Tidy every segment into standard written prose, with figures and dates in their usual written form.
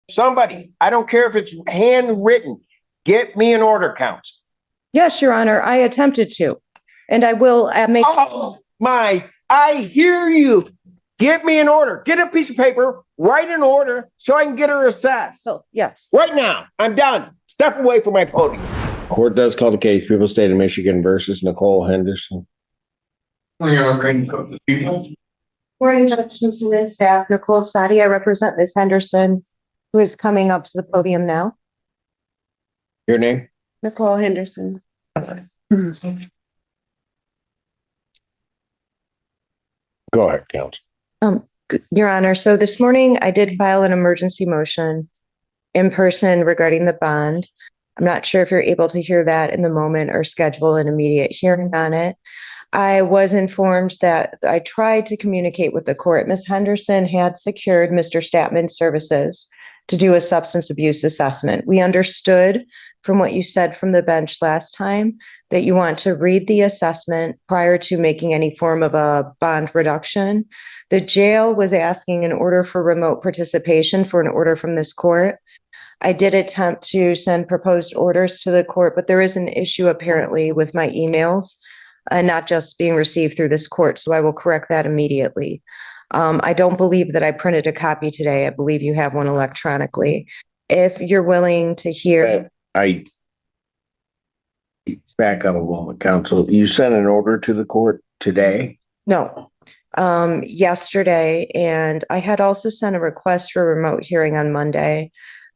Somebody, I don't care if it's handwritten, get me an order, counsel. Yes, Your Honor, I attempted to, and I will make. Oh my, I hear you. Get me an order. Get a piece of paper, write an order so I can get her assessed. Oh, yes. Right now, I'm done. Step away from my podium. Court does call the case, People State of Michigan versus Nicole Henderson. Morning, Judge Simpson and staff. Nicole Sadi. I represent Ms. Henderson, who is coming up to the podium now. Your name? Nicole Henderson. Go ahead, counsel. Your Honor, so this morning I did file an emergency motion in person regarding the bond. I'm not sure if you're able to hear that in the moment or schedule an immediate hearing on it. I was informed that I tried to communicate with the court. Ms. Henderson had secured Mr. Statman's services to do a substance abuse assessment. We understood from what you said from the bench last time that you want to read the assessment prior to making any form of a bond reduction. The jail was asking in order for remote participation for an order from this court. I did attempt to send proposed orders to the court, but there is an issue apparently with my emails and not just being received through this court. So I will correct that immediately. I don't believe that I printed a copy today. I believe you have one electronically. If you're willing to hear. I back up a moment, counsel. You sent an order to the court today? No, yesterday. And I had also sent a request for a remote hearing on Monday,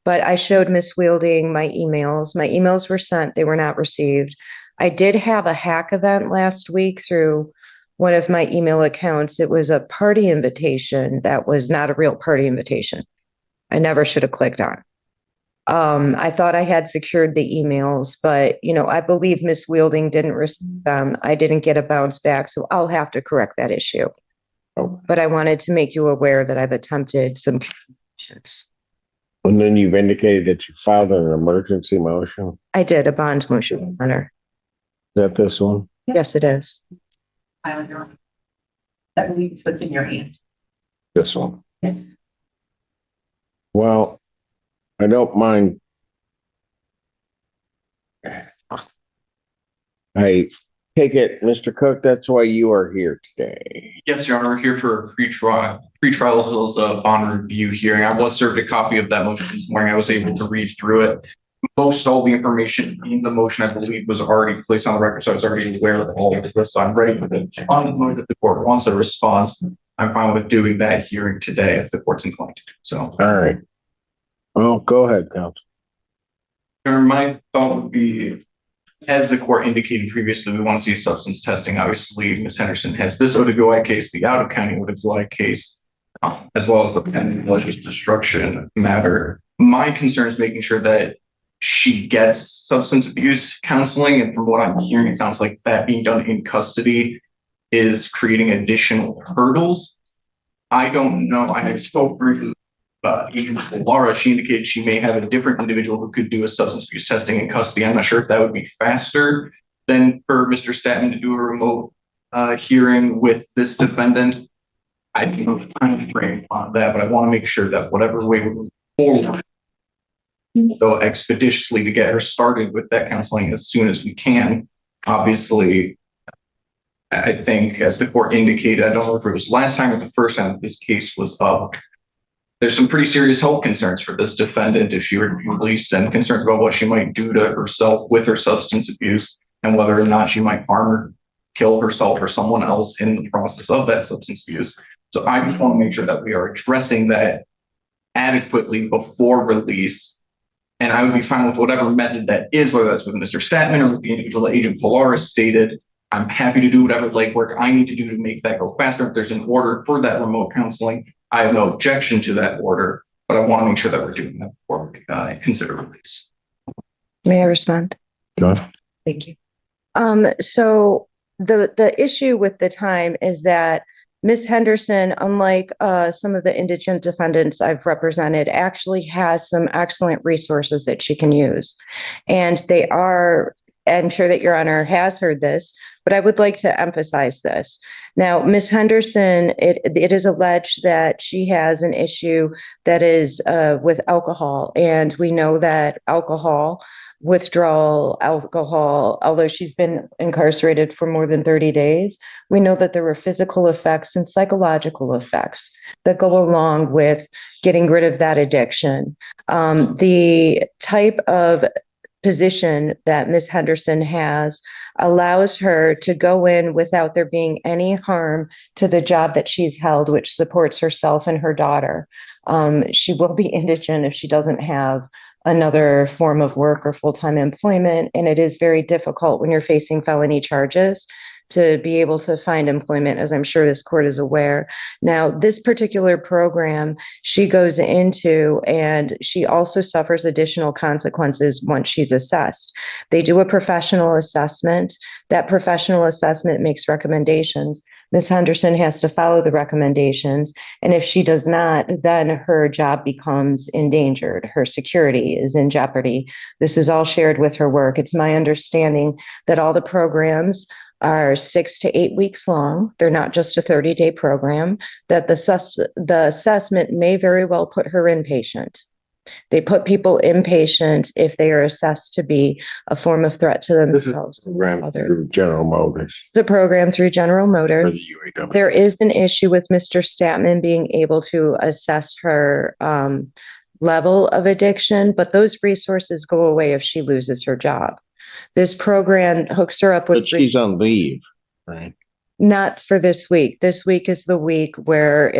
but I showed Ms. Wielding my emails. My emails were sent. They were not received. I did have a hack event last week through one of my email accounts. It was a party invitation that was not a real party invitation. I never should have clicked on. I thought I had secured the emails, but I believe Ms. Wielding didn't receive them. I didn't get a bounce back, so I'll have to correct that issue. Oh. But I wanted to make you aware that I've attempted some communications. And then you've indicated that you filed an emergency motion? I did, a bond motion, Honor. Is that this one? Yes, it is. I believe it's what's in your hand. This one? Yes. Well, I don't mind. I take it, Mr. Cook, that's why you are here today. Yes, Your Honor, we're here for a pretrial as well as a bond review hearing. I was served a copy of that motion this morning. I was able to read through it. Most all the information in the motion, I believe, was already placed on the record, so I was already aware of all of this. So I'm ready for the motion that the court wants a response. I'm fine with doing that hearing today if the court's inclined to do so. All right. Well, go ahead, counsel. My thought would be, as the court indicated previously, we want to see substance testing. Obviously, Ms. Henderson has this OWI case, the out-of-county OWI case, as well as the pending malicious destruction matter. My concern is making sure that she gets substance abuse counseling. And from what I'm hearing, it sounds like that being done in custody is creating additional hurdles. I don't know. I spoke briefly with Laura. She indicated she may have a different individual who could do a substance abuse testing in custody. I'm not sure if that would be faster than for Mr. Statman to do a remote hearing with this defendant. I think I'm trying to frame on that, but I want to make sure that whatever way we move forward, so expeditiously to get her started with that counseling as soon as we can. Obviously, I think as the court indicated, I don't know if it was last time or the first time that this case was up, there's some pretty serious health concerns for this defendant if she were to be released, and concerns about what she might do to herself with her substance abuse and whether or not she might harm or kill herself or someone else in the process of that substance abuse. So I just want to make sure that we are addressing that adequately before release. And I would be fine with whatever method that is, whether that's with Mr. Statman or with the individual that Agent Polaris stated. I'm happy to do whatever legwork I need to do to make that go faster. If there's an order for that remote counseling, I have no objection to that order, but I want to make sure that we're doing that before we consider release. May I respond? Go ahead. Thank you. So the issue with the time is that Ms. Henderson, unlike some of the indigent defendants I've represented, actually has some excellent resources that she can use. And they are I'm sure that Your Honor has heard this, but I would like to emphasize this. Now, Ms. Henderson, it is alleged that she has an issue that is with alcohol, and we know that withdrawal alcohol, although she's been incarcerated for more than 30 days, we know that there were physical effects and psychological effects that go along with getting rid of that addiction. The type of position that Ms. Henderson has allows her to go in without there being any harm to the job that she's held, which supports herself and her daughter. She will be indigent if she doesn't have another form of work or full-time employment, and it is very difficult when you're facing felony charges to be able to find employment, as I'm sure this court is aware. Now, this particular program she goes into, and she also suffers additional consequences once she's assessed. They do a professional assessment. That professional assessment makes recommendations. Ms. Henderson has to follow the recommendations. And if she does not, then her job becomes endangered. Her security is in jeopardy. This is all shared with her work. It's my understanding that all the programs are 6 to 8 weeks long. They're not just a 30-day program, that the assessment may very well put her inpatient. They put people inpatient if they are assessed to be a form of threat to themselves. This is a program through General Motors. It's a program through General Or Motors. the UAW. There is an issue with Mr. Statman being able to assess her level of addiction, but those resources go away if she loses her job. This program hooks her up with. But she's on leave, right? Not for this week. This week is the week where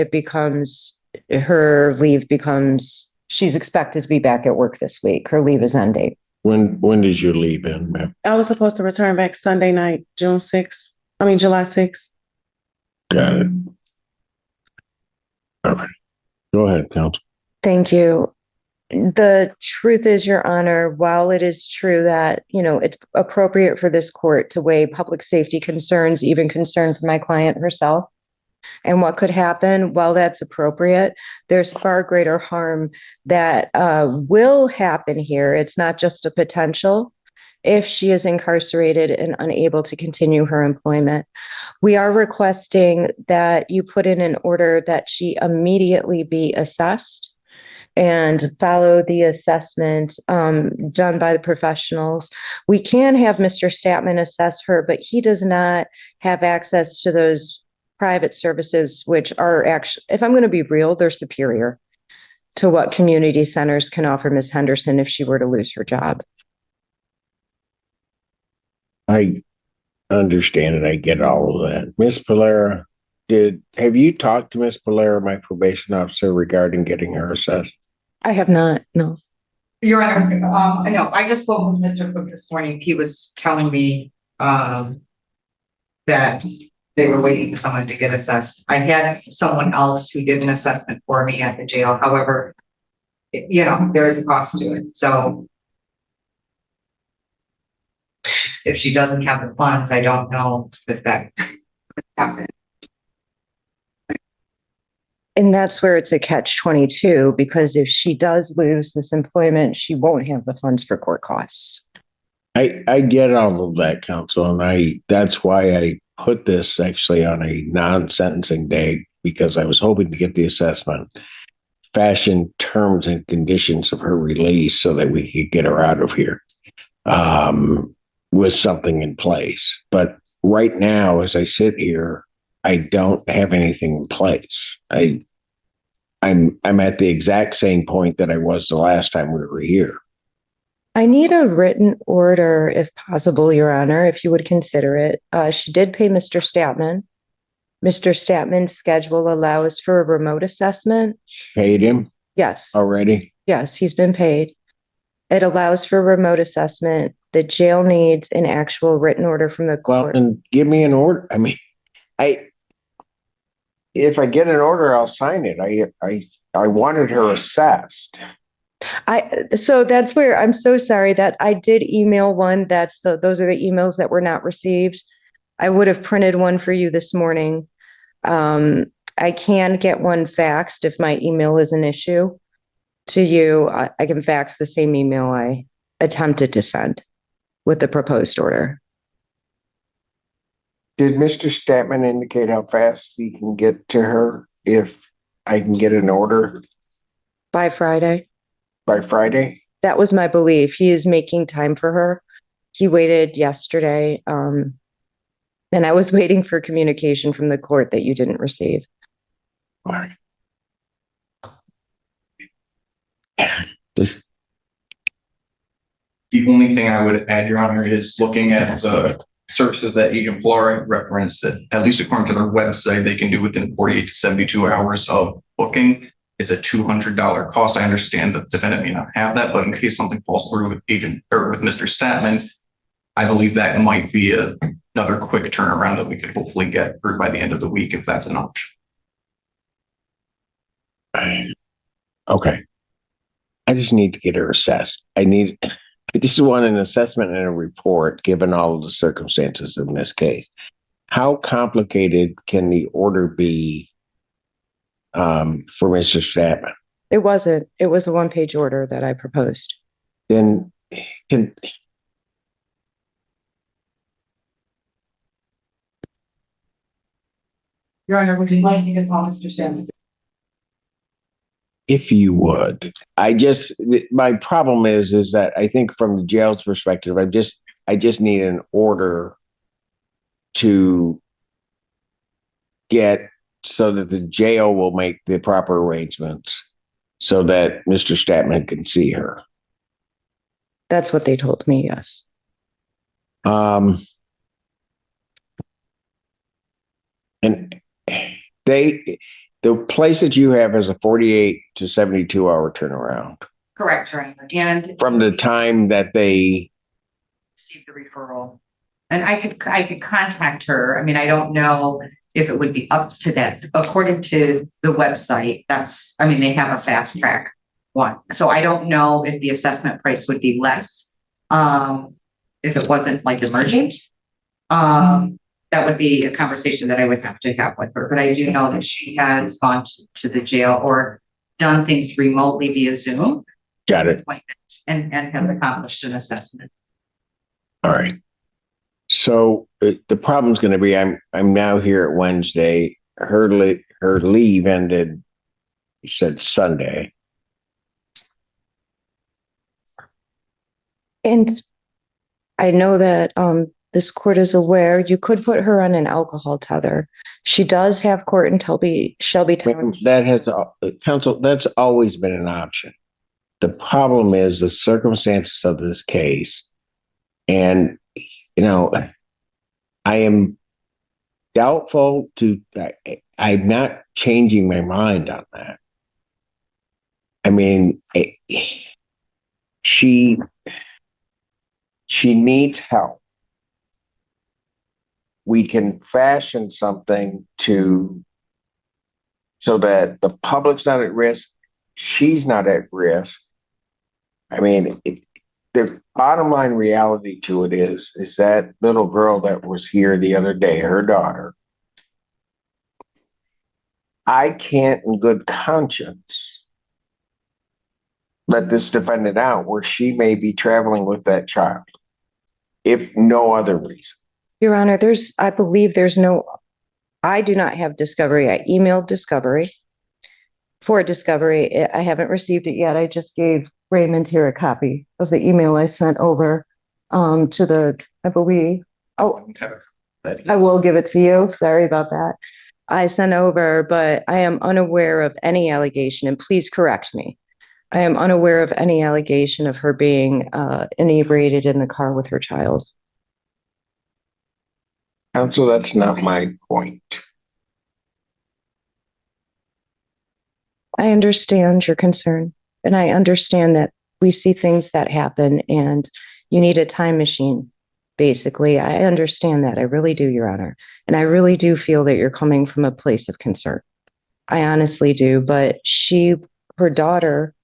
her leave becomes, she's expected to be back at work this week. Her leave is ending. When does your leave end, ma'am? I was supposed to return back Sunday night, July 6th. Got it. All right. Go ahead, counsel. Thank you. The truth is, Your Honor, while it is true that, it's appropriate for this court to weigh public safety concerns, even concern for my client herself, and what could happen, while that's appropriate, there's far greater harm that will happen here. It's not just a potential. If she is incarcerated and unable to continue her employment, we are requesting that you put in an order that she immediately be assessed and follow the assessment done by the professionals. We can have Mr. Statman assess her, but he does not have access to those private services, which are actually, if I'm going to be real, they're superior to what community centers can offer Ms. Henderson if she were to lose her job. I understand it. I get all of that. Miss Polera, have you talked to Miss Polera, my probation officer, regarding getting her assessed? I have not, no. Your Honor, I know, I just spoke with Mr. Cook this morning. He was telling me, that they were waiting for someone to get assessed. I had someone else who did an assessment for me at the jail. However, there is a cost to it. So if she doesn't have the funds, I don't know that could happen. And that's where it's a catch-22, because if she does lose this employment, she won't have the funds for court costs. I get all of that, counsel, and that's why I put this actually on a non-sentencing day, because I was hoping to get the assessment, fashion terms and conditions of her release so that we could get her out of here with something in place. But right now, as I sit here, I don't have anything in place. I'm at the exact same point that I was the last time we were here. I need a written order, if possible, Your Honor, if you would consider it. She did pay Mr. Statman. Mr. Statman's schedule allows for a remote assessment. Paid him Yes. already? Yes, he's been paid. It allows for remote assessment. The jail needs an actual written order from the Well, court. and give me an order. I mean, if I get an order, I'll sign it. I wanted her assessed. So that's where I'm so sorry that I did email one. Those are the emails that were not received. I would have printed one for you this morning. I can get one faxed if my email is an issue to you. I can fax the same email I attempted to send. with the proposed order. Did Mr. Statman indicate how fast he can get to her if I can get an order By Friday. by Friday? That was my belief. He is making time for her. He waited yesterday. And I was waiting for communication from the court that you didn't receive. All right. Just The only thing I would add, Your Honor, is looking at the services that Agent Flora referenced, that at least according to their website, they can do within 48 to 72 hours of booking. It's a $200 cost. I understand that the defendant may not have that, but in case something falls through with Agent or with Mr. Statman, I believe that might be another quick turnaround that we could hopefully get through by the end of the week if that's an option. okay. I just need to get her assessed. I just want an assessment and a report, given all of the circumstances in this case. How complicated can the order be for Mr. Statman? It wasn't. It was a one-page order that I proposed. Then can Your Honor, would you like me to call Mr. Stanley? if you would. My problem is that I think from the jail's perspective, I just need an order to get so that the jail will make the proper arrangements so that Mr. Statman can see her. That's what they told me, yes. And the place that you have is a 48 to 72 hour turnaround Correct, Your Honor. And from the time that they receive the referral. And I could contact her. I mean, I don't know if it would be up to that. According to the website, they have a fast track one. So I don't know if the assessment price would be less. If it wasn't like emergent. That would be a conversation that I would have to have with her. But I do know that she has gone to the jail or done things remotely via Zoom. got it. And has accomplished an assessment. All right. So the problem's going to be I'm now here at Wednesday. Her leave ended, you said Sunday. And I know that this court is aware you could put her on an alcohol tether. She does have court in Shelby Town. That has counsel. That's always been an option. The problem is the circumstances of this case, and I am doubtful to. I'm not changing my mind on that. I mean, she needs help. We can fashion something so that the public's not at risk, she's not at risk. I mean, the bottom line reality to it is that little girl that was here the other day, her daughter, I can't in good conscience let this defendant out where she may be traveling with that child, if no other reason. Your Honor, I do not have discovery. I emailed discovery for discovery. I haven't received it yet. I just gave Raymond here a copy of the email I sent over I believe. Oh, I will give it to you. Sorry about that. I sent over, but I am unaware of any allegation, and please correct me. I am unaware of any allegation of her being inebriated in the car with her child. Counsel, that's not my point. I understand your concern, and I understand that we see things that happen and you need a time machine. Basically, I understand that. I really do, Your Honor. And I really do feel that you're coming from a place of concern. I honestly do, but her daughter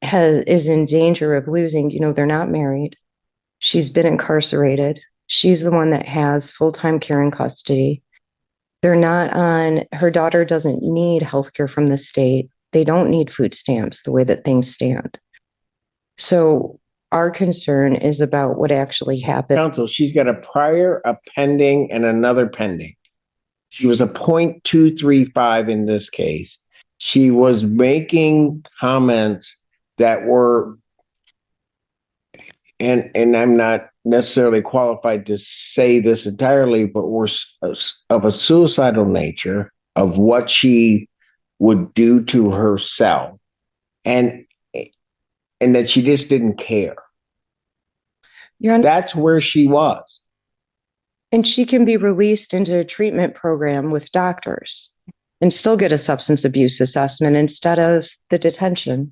is in danger of losing, they're not married. She's been incarcerated. She's the one that has full-time care and custody. Her daughter doesn't need healthcare from the state. They don't need food stamps the way that things stand. So Our concern is about what actually happened. Counsel, she's got a prior, a pending, and another pending. She was a 0.235 in this case. She was making comments that were, and I'm not necessarily qualified to say this entirely, but were of a suicidal nature of what she would do to herself, and that she just didn't care. Your Honor, That's where she was. and she can be released into a treatment program with doctors and still get a substance abuse assessment instead of the detention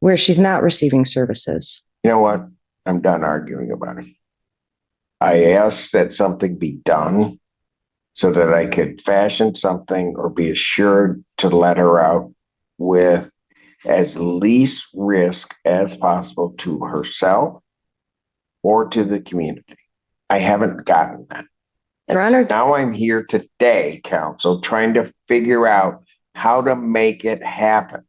where she's not receiving services. You know what? I'm done arguing about it. I asked that something be done so that I could fashion something or be assured to let her out with as least risk as possible to herself or to the community. I haven't gotten that. Your Honor, Now I'm here today, counsel, trying to figure out how to make it happen.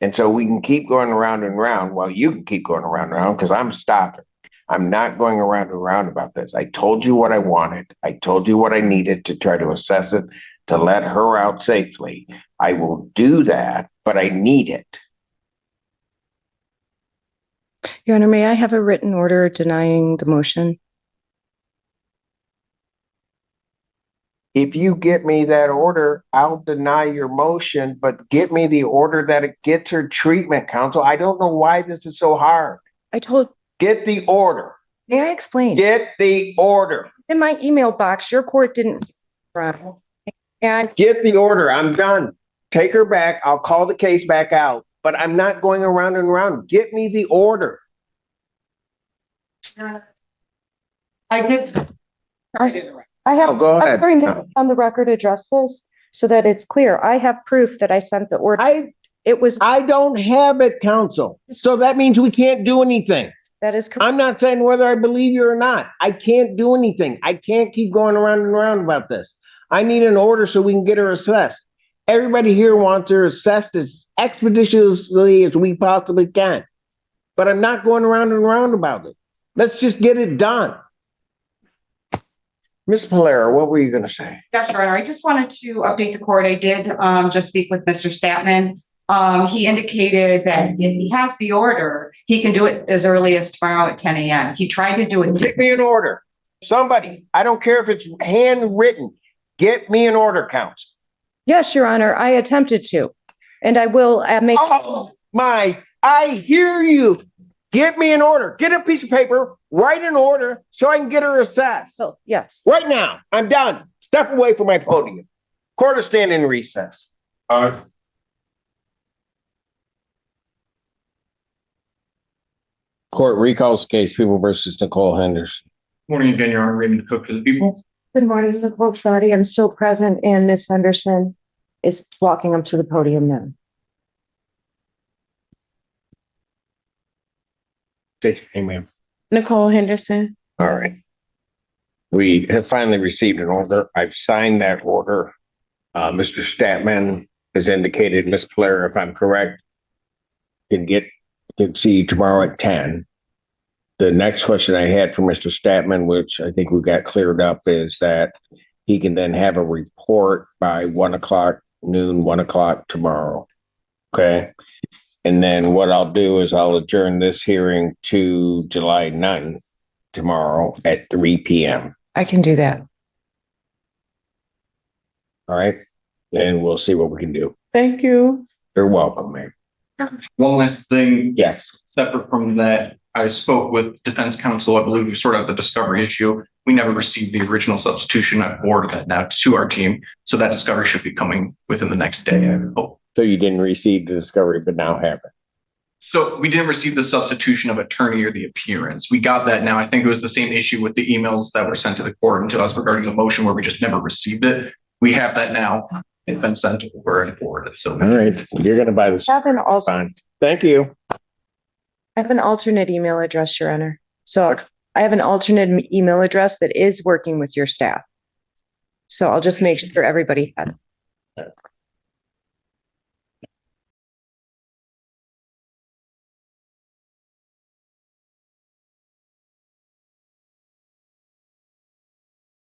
And so we can keep going around and around. Well, you can keep going around and around because I'm stopping. I'm not going around and around about this. I told you what I wanted. I told you what I needed to try to assess it, to let her out safely. I will do that, but I need it. Your Honor, may I have a written order denying the motion? If you get me that order, I'll deny your motion, but get me the order that it gets her treatment, counsel. I don't know why this is so hard. Get the order. May I explain? Get the order. In my email box, your court didn't. And Get the order. I'm done. Take her back. I'll call the case back out, but I'm not going around and around. Get me the order. I did. I have, Oh, go ahead. I'm going to, on the record, address this so that it's clear. I have proof that I sent the order. I don't have it, counsel. So that means we can't do anything. That is correct. I'm not saying whether I believe you or not. I can't do anything. I can't keep going around and around about this. I need an order so we can get her assessed. Everybody here wants her assessed as expeditiously as we possibly can. But I'm not going around and around about it. Let's just get it done. Ms. Polera, what were you going to say? Yes, Your Honor. I just wanted to update the court. I did just speak with Mr. Statman. He indicated that if he has the order, he can do it as early as tomorrow at 10 a.m. He tried to do it. Get me an order. Somebody, I don't care if it's handwritten. Get me an order, counsel. Yes, Your Honor, I attempted to, and I will make. Oh my, I hear you. Get me an order. Get a piece of paper, write an order so I can get her assessed. Oh, yes. Right now, I'm done. Step away from my podium. Court will stand in recess. Court recalls case, People versus Nicole Henderson. Morning again, Your Honor. Raymond Cook for the people. Good morning, Nicole Shawty. I'm still present, and Miss Henderson is walking up to the podium now. State your name, ma'am. Nicole Henderson. All right. We have finally received an order. I've signed that order. Mr. Statman has indicated, Ms. Polera, if I'm correct, can see you tomorrow at 10. The next question I had for Mr. Statman, which I think we got cleared up, is that he can then have a report by 1 o'clock, noon, 1 o'clock tomorrow. Okay. And then what I'll do is I'll adjourn this hearing to July 9th tomorrow at 3 p.m. I can do that. All right. And we'll see what we can do. Thank you. You're welcome, ma'am. One last thing, Yes. separate from that, I spoke with defense counsel. I believe we sorted out the discovery issue. We never received the original substitution. I've forwarded that now to our team. So that discovery should be coming within the next day, I hope. So you didn't receive the discovery, but now have it. So we didn't receive the substitution of attorney or the appearance. We got that now. I think it was the same issue with the emails that were sent to the court and to us regarding the motion where we just never received it. We have that now. It's been sent over and forwarded. So All right. You're going to buy this. I have an Fine. Thank you. I have an alternate email address, Your Honor. So I have an alternate email address that is working with your staff. So I'll just make sure everybody has.